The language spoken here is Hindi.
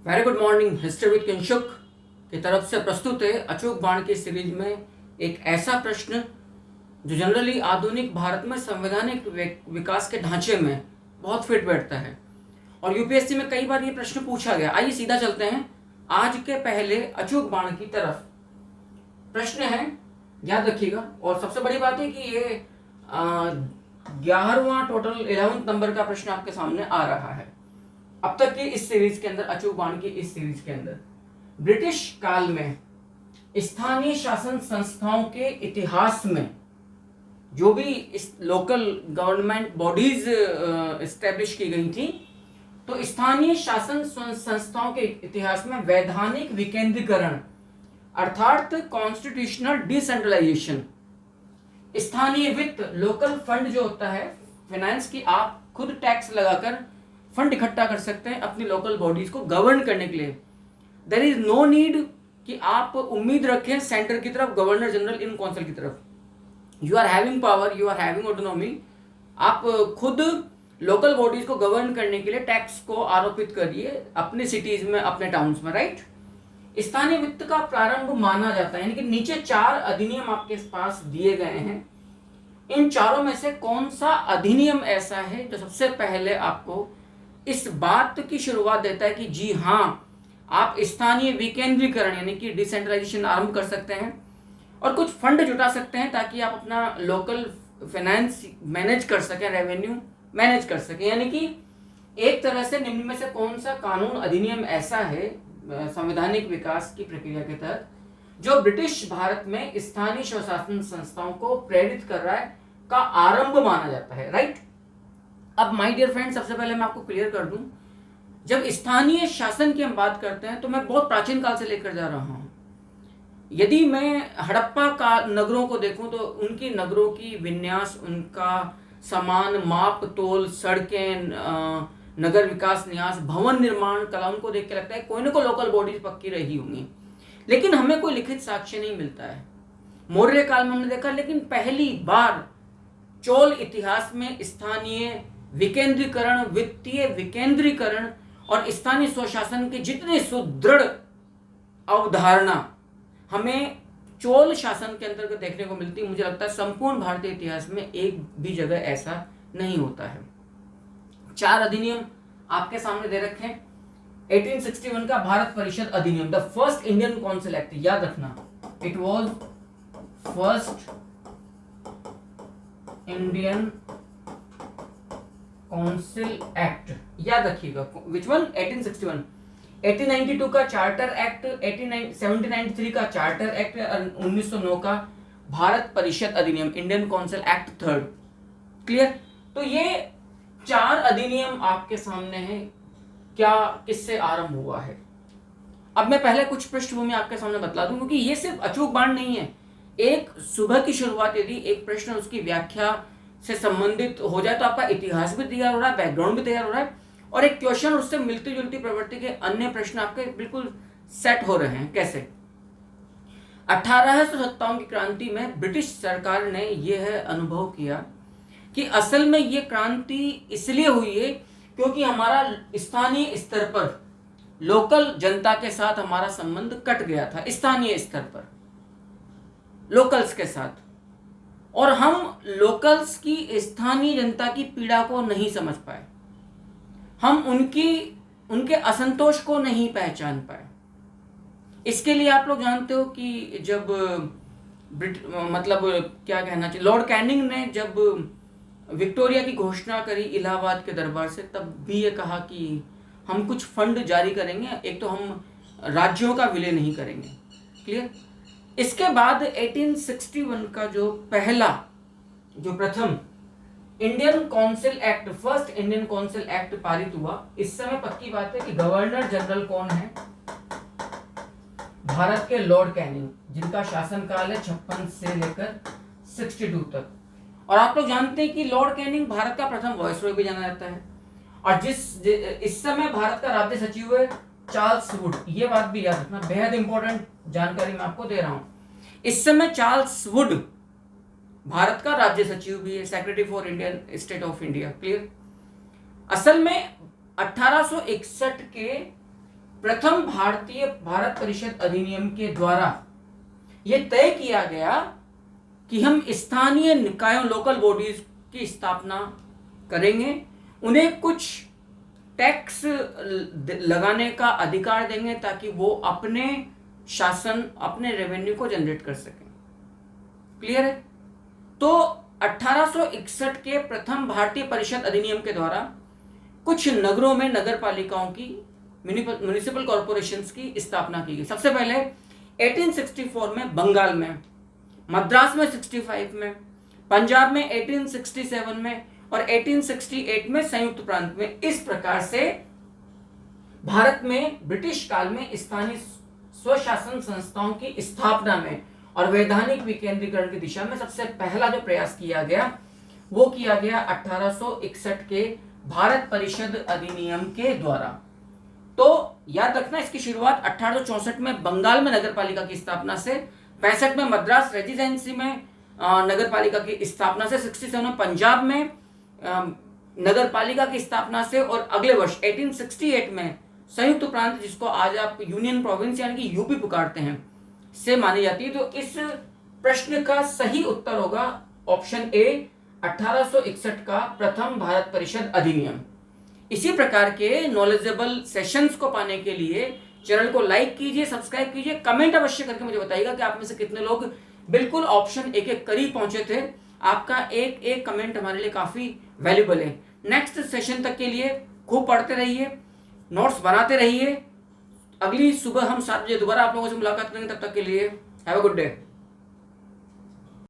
Very good morning. History with Kinshuk की तरफ से प्रस्तुत है अचूक बाण की सीरीज में एक ऐसा प्रश्न जो जनरली आधुनिक भारत में संवैधानिक विकास के ढांचे में बहुत फिट बैठता है और यूपीएससी में कई बार ये प्रश्न पूछा गया। आइए सीधा चलते हैं आज के पहले अचूक बाण की तरफ। प्रश्न है, याद रखिएगा, और सबसे बड़ी बात है कि ये 11वां टोटल 11th नंबर का प्रश्न आपके सामने आ रहा है अब तक की इस सीरीज के अंदर, अचूक बाण की इस सीरीज के अंदर। ब्रिटिश काल में स्थानीय शासन संस्थाओं के इतिहास में जो भी इस लोकल गवर्नमेंट बॉडीज एस्टेब्लिश की गई थी, तो स्थानीय शासन संस्थाओं के इतिहास में वैधानिक विकेंद्रीकरण अर्थात कॉन्स्टिट्यूशनल डिसेंट्रलाइजेशन, स्थानीय वित्त, लोकल फंड जो होता है फाइनेंस की, आप खुद टैक्स लगाकर फंड इकट्ठा कर सकते हैं अपनी लोकल बॉडीज को गवर्न करने के लिए। देयर इज नो नीड कि आप उम्मीद रखें सेंटर की तरफ, गवर्नर जनरल इन काउंसिल की तरफ। You are having power, you are having autonomy. आप खुद लोकल बॉडीज को गवर्न करने के लिए टैक्स को आरोपित करिए अपने सिटीज में, अपने टाउन्स में, राइट। स्थानीय वित्त का प्रारंभ माना जाता है, यानी कि नीचे 4 अधिनियम आपके पास दिए गए हैं। इन चारों में से कौन सा अधिनियम ऐसा है जो सबसे पहले आपको इस बात की शुरुआत देता है कि जी हाँ, आप स्थानीय विकेंद्रीकरण यानी कि डिसेंट्रलाइजेशन आरंभ कर सकते हैं और कुछ फंड जुटा सकते हैं ताकि आप अपना लोकल फाइनेंस मैनेज कर सकें, रेवेन्यू मैनेज कर सकें। यानी कि एक तरह से निम्न में से कौन सा कानून अधिनियम ऐसा है संवैधानिक विकास की प्रक्रिया के तहत जो ब्रिटिश भारत में स्थानीय स्वशासन संस्थाओं को प्रेरित कर रहा है, का आरंभ माना जाता है, राइट। अब माय डियर फ्रेंड, सबसे पहले मैं आपको क्लियर कर दूं, जब स्थानीय शासन की हम बात करते हैं तो मैं बहुत प्राचीन काल से लेकर जा रहा हूं। यदि मैं हड़प्पा का नगरों को देखूं तो उनकी नगरों की विन्यास, उनका समान माप तोल, सड़कें, नगर विकास न्यास, भवन निर्माण कला, उनको देख के लगता है कोई ना कोई लोकल बॉडीज पक्की रही होंगी, लेकिन हमें कोई लिखित साक्ष्य नहीं मिलता है। मौर्य काल में हमने देखा, लेकिन पहली बार चोल इतिहास में स्थानीय विकेंद्रीकरण, वित्तीय विकेंद्रीकरण और स्थानीय स्वशासन की जितनी सुदृढ़ अवधारणा हमें चोल शासन के अंतर्गत देखने को मिलती है, मुझे लगता है संपूर्ण भारतीय इतिहास में एक भी जगह ऐसा नहीं होता है। 4 अधिनियम आपके सामने दे रखे हैं। 1861 का भारत परिषद अधिनियम, the first Indian council act, याद रखना, it was first Indian council act, याद रखिएगा। Which one? 1861। 1892 का चार्टर एक्ट, 1793 का चार्टर एक्ट, 1909 का भारत परिषद अधिनियम, Indian council act third. Clear? तो ये 4 अधिनियम आपके सामने हैं। क्या किससे आरंभ हुआ है? अब मैं पहले कुछ पृष्ठभूमि आपके सामने बतला दूं, क्योंकि ये सिर्फ अचूक बाण नहीं है। एक सुबह की शुरुआत यदि एक प्रश्न उसकी व्याख्या से संबंधित हो जाए तो आपका इतिहास भी तैयार हो रहा है, बैकग्राउंड भी तैयार हो रहा है, और एक क्वेश्चन उससे मिलती जुलती प्रवृत्ति के अन्य प्रश्न आपके बिल्कुल सेट हो रहे हैं। कैसे? 1857 की क्रांति में ब्रिटिश सरकार ने यह अनुभव किया कि असल में यह क्रांति इसलिए हुई है क्योंकि हमारा स्थानीय स्तर पर लोकल जनता के साथ हमारा संबंध कट गया था, स्थानीय स्तर पर लोकल्स के साथ, और हम लोकल्स की, स्थानीय जनता की पीड़ा को नहीं समझ पाए, हम उनके असंतोष को नहीं पहचान पाए। इसके लिए आप लोग जानते हो कि जब मतलब क्या कहना चाहिए, लॉर्ड कैनिंग ने जब विक्टोरिया की घोषणा करी इलाहाबाद के दरबार से, तब भी ये कहा कि हम कुछ फंड जारी करेंगे, एक तो हम राज्यों का विलय नहीं करेंगे। क्लियर? इसके बाद 1861 का जो प्रथम Indian council act, first Indian council act पारित हुआ। इस समय पक्की बात है कि गवर्नर जनरल कौन है? भारत के लॉर्ड कैनिंग, जिनका शासनकाल है 56 से लेकर 62 तक। और आप लोग जानते हैं कि लॉर्ड कैनिंग भारत का प्रथम वायसरॉय भी जाना जाता है, और इस समय भारत का राज्य सचिव है चार्ल्स वुड। ये बात भी याद रखना, बेहद इंपॉर्टेंट जानकारी मैं आपको दे रहा हूं। इस समय चार्ल्स वुड भारत का राज्य सचिव भी है, secretary for Indian state of India. Clear? असल में 1861 के प्रथम भारत परिषद अधिनियम के द्वारा यह तय किया गया कि हम स्थानीय निकायों, लोकल बॉडीज की स्थापना करेंगे, उन्हें कुछ टैक्स लगाने का अधिकार देंगे ताकि वो अपने शासन, अपने रेवेन्यू को जनरेट कर सकें। क्लियर है? तो 1861 के प्रथम भारतीय परिषद अधिनियम के द्वारा कुछ नगरों में नगर पालिकाओं की, म्युनिसिपल कॉर्पोरेशंस की स्थापना की गई। सबसे पहले 1864 में बंगाल में, मद्रास में 65 में, पंजाब में 1867 में और 1868 में संयुक्त प्रांत में। इस प्रकार से भारत में ब्रिटिश काल में स्थानीय स्वशासन संस्थाओं की स्थापना में और वैधानिक विकेंद्रीकरण की दिशा में सबसे पहला जो प्रयास किया गया वो किया गया 1861 के भारत परिषद अधिनियम के द्वारा। तो याद रखना, इसकी शुरुआत 1864 में बंगाल में नगरपालिका की स्थापना से, 65 में मद्रास रेजिडेंसी में नगरपालिका की स्थापना से, 67 में पंजाब में नगरपालिका की स्थापना से और अगले वर्ष 1868 में संयुक्त प्रांत, जिसको आज आप यूनियन प्रोविंस यानी कि यूपी पुकारते हैं, से मानी जाती है। तो इस प्रश्न का सही उत्तर होगा ऑप्शन ए, 1861 का प्रथम भारत परिषद अधिनियम। इसी प्रकार के नॉलेजेबल सेशंस को पाने के लिए चैनल को लाइक कीजिए, सब्सक्राइब कीजिए, कमेंट अवश्य करके मुझे बताइएगा कि आप में से कितने लोग बिल्कुल ऑप्शन एक एक करीब पहुंचे थे। आपका एक एक कमेंट हमारे लिए काफी वैल्यूबल है। नेक्स्ट सेशन तक के लिए खूब पढ़ते रहिए, नोट्स बनाते रहिए। अगली सुबह हम 7 बजे दोबारा आप लोगों से मुलाकात करेंगे। तब तक के लिए हैव अ गुड डे।